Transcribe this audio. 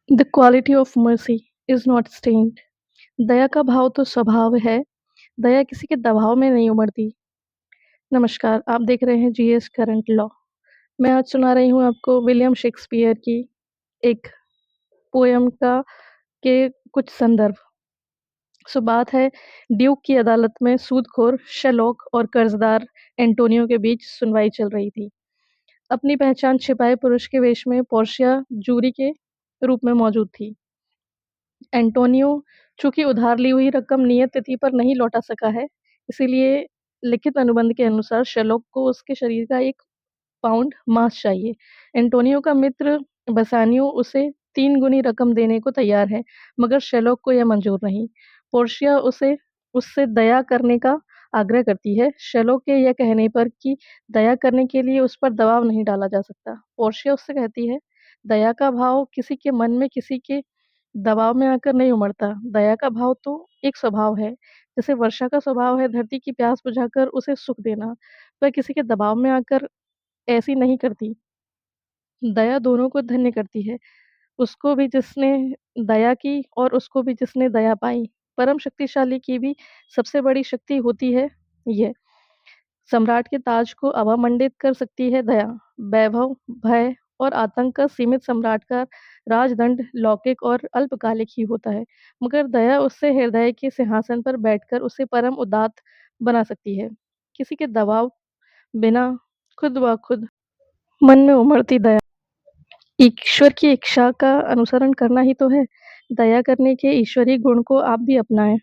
The quality of mercy is not strained. दया का भाव तो स्वभाव है, दया किसी के दबाव में नहीं उमड़ती। नमस्कार, आप देख रहे हैं जीएस करंट लॉ। मैं आज सुना रही हूँ आपको विलियम शेक्सपियर की एक पोएम का के कुछ संदर्भ। बात है ड्यूक की अदालत में सूदखोर शैलॉक और कर्जदार एंटोनियो के बीच सुनवाई चल रही थी। अपनी पहचान छिपाए पुरुष के वेश में पोर्शिया जूरी के रूप में मौजूद थी। एंटोनियो चूँकि उधार ली हुई रकम नियत तिथि पर नहीं लौटा सका है, इसीलिए लिखित अनुबंध के अनुसार शैलॉक को उसके शरीर का 1 पाउंड मांस चाहिए। एंटोनियो का मित्र बसानियो उसे 3 गुनी रकम देने को तैयार है, मगर शैलॉक को यह मंज़ूर नहीं। पोर्शिया उससे दया करने का आग्रह करती है, शैलॉक के यह कहने पर कि दया करने के लिए उस पर दबाव नहीं डाला जा सकता। पोर्शिया उससे कहती है, दया का भाव किसी के मन में किसी के दबाव में आकर नहीं उमड़ता। दया का भाव तो एक स्वभाव है, जैसे वर्षा का स्वभाव है धरती की प्यास बुझाकर उसे सुख देना। वह किसी के दबाव में आकर ऐसी नहीं करती। दया दोनों को धन्य करती है, उसको भी जिसने दया की और उसको भी जिसने दया पाई। परम शक्तिशाली की भी सबसे बड़ी शक्ति होती है ये। सम्राट के ताज को अवमंडित कर सकती है दया। वैभव, भय और आतंक का सीमित सम्राट का राजदंड लौकिक और अल्पकालिक ही होता है, मगर दया उससे हृदय के सिंहासन पर बैठकर उसे परम उदात्त बना सकती है। किसी के दबाव बिना खुद ब खुद मन में उमड़ती दया ईश्वर की इच्छा का अनुसरण करना ही तो है। दया करने के ईश्वरीय गुण को आप भी अपनाएँ।